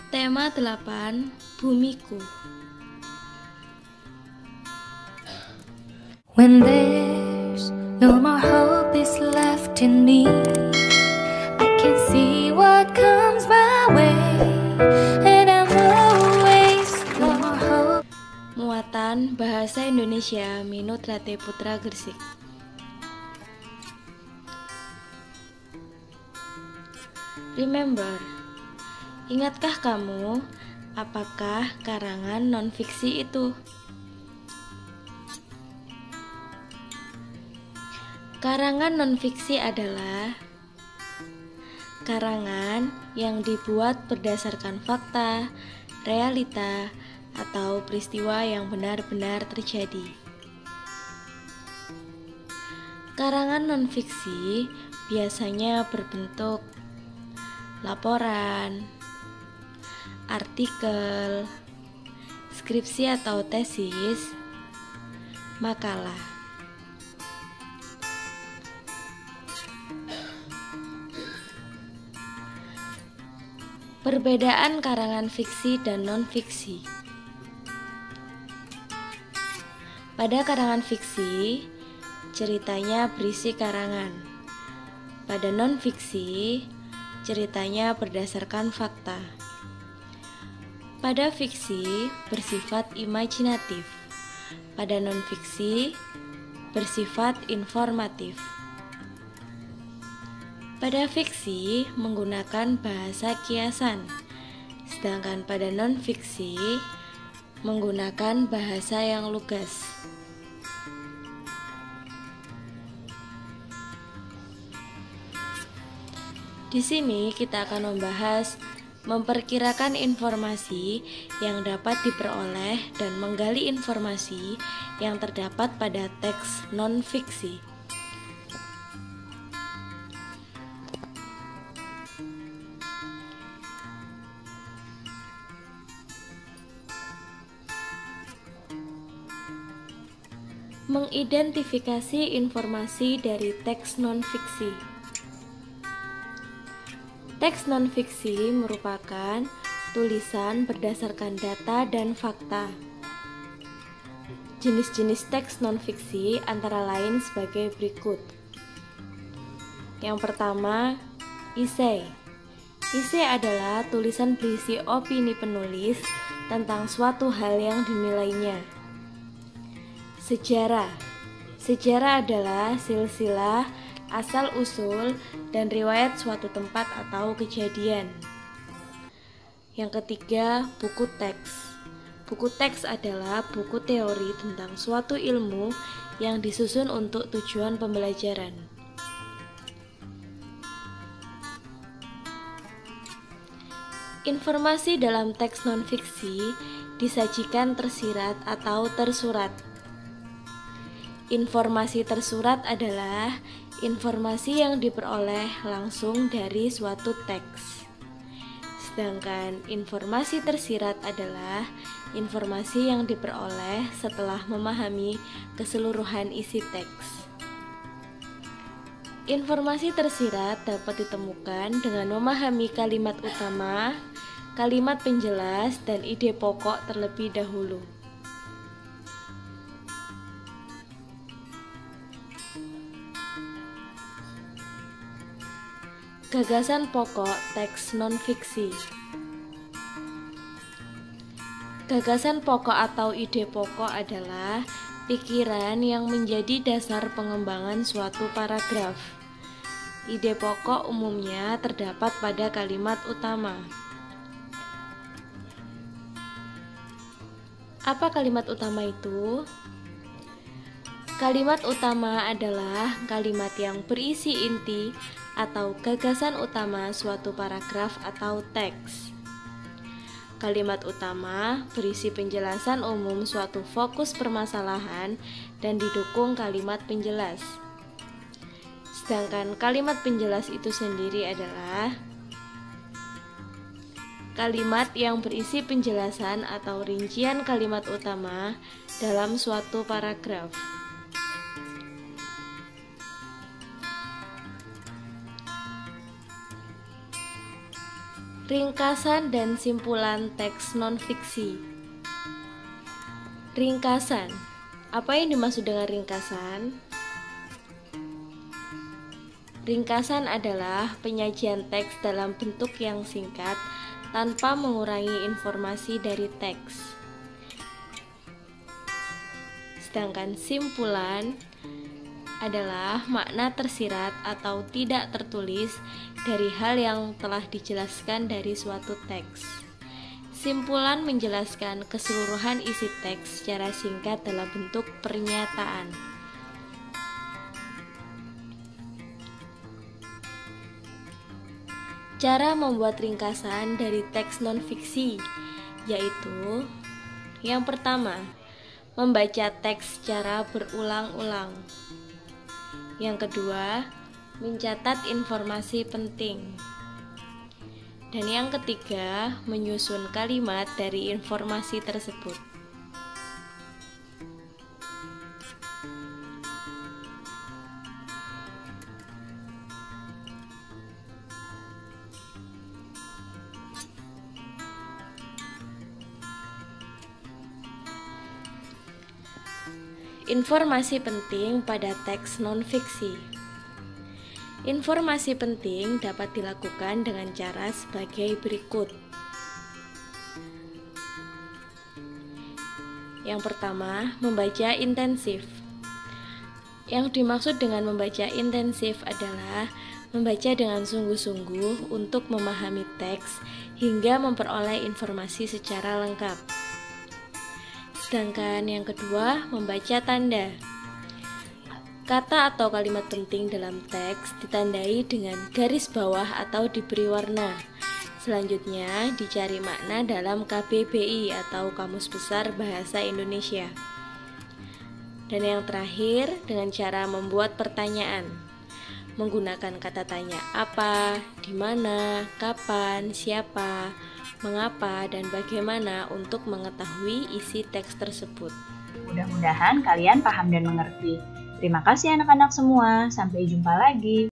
Tema 8, Bumiku. When there's no more hope is left in me, I can see what comes my way, and I'm always no more hope. Muatan Bahasa Indonesia Minut Rate Putra Gresik. Remember, ingatkah kamu apakah karangan non-fiksi itu? Karangan non-fiksi adalah karangan yang dibuat berdasarkan fakta, realita, atau peristiwa yang benar-benar terjadi. Karangan non-fiksi biasanya berbentuk laporan, artikel, skripsi atau tesis, makalah. Perbedaan karangan fiksi dan non-fiksi. Pada karangan fiksi, ceritanya berisi karangan. Pada non-fiksi, ceritanya berdasarkan fakta. Pada fiksi, bersifat imajinatif. Pada non-fiksi, bersifat informatif. Pada fiksi, menggunakan bahasa kiasan, sedangkan pada non-fiksi, menggunakan bahasa yang lugas. Di sini kita akan membahas memperkirakan informasi yang dapat diperoleh dan menggali informasi yang terdapat pada teks non-fiksi. Mengidentifikasi informasi dari teks non-fiksi. Teks non-fiksi merupakan tulisan berdasarkan data dan fakta. Jenis-jenis teks non-fiksi antara lain sebagai berikut. Yang pertama, esai. Esai adalah tulisan berisi opini penulis tentang suatu hal yang dinilainya. Sejarah. Sejarah adalah silsilah asal-usul dan riwayat suatu tempat atau kejadian. Yang ketiga, buku teks. Buku teks adalah buku teori tentang suatu ilmu yang disusun untuk tujuan pembelajaran. Informasi dalam teks non-fiksi disajikan tersirat atau tersurat. Informasi tersurat adalah informasi yang diperoleh langsung dari suatu teks. Sedangkan informasi tersirat adalah informasi yang diperoleh setelah memahami keseluruhan isi teks. Informasi tersirat dapat ditemukan dengan memahami kalimat utama, kalimat penjelas, dan ide pokok terlebih dahulu. Gagasan pokok teks non-fiksi. Gagasan pokok atau ide pokok adalah pikiran yang menjadi dasar pengembangan suatu paragraf. Ide pokok umumnya terdapat pada kalimat utama. Apa kalimat utama itu? Kalimat utama adalah kalimat yang berisi inti atau gagasan utama suatu paragraf atau teks. Kalimat utama berisi penjelasan umum suatu fokus permasalahan dan didukung kalimat penjelas. Sedangkan kalimat penjelas itu sendiri adalah kalimat yang berisi penjelasan atau rincian kalimat utama dalam suatu paragraf. Ringkasan dan simpulan teks non-fiksi. Ringkasan. Apa yang dimaksud dengan ringkasan? Ringkasan adalah penyajian teks dalam bentuk yang singkat tanpa mengurangi informasi dari teks. Sedangkan simpulan adalah makna tersirat atau tidak tertulis dari hal yang telah dijelaskan dari suatu teks. Simpulan menjelaskan keseluruhan isi teks secara singkat dalam bentuk pernyataan. Cara membuat ringkasan dari teks non-fiksi, yaitu yang pertama, membaca teks secara berulang-ulang. Yang kedua, mencatat informasi penting. Dan yang ketiga, menyusun kalimat dari informasi tersebut. Informasi penting pada teks non-fiksi. Informasi penting dapat dilakukan dengan cara sebagai berikut. Yang pertama, membaca intensif. Yang dimaksud dengan membaca intensif adalah membaca dengan sungguh-sungguh untuk memahami teks hingga memperoleh informasi secara lengkap. Sedangkan yang kedua, membaca tanda. Kata atau kalimat penting dalam teks ditandai dengan garis bawah atau diberi warna. Selanjutnya, dicari makna dalam KBBI atau Kamus Besar Bahasa Indonesia. Dan yang terakhir, dengan cara membuat pertanyaan. Menggunakan kata tanya apa, di mana, kapan, siapa, mengapa, dan bagaimana untuk mengetahui isi teks tersebut. Mudah-mudahan kalian paham dan mengerti. Terima kasih anak-anak semua, sampai jumpa lagi.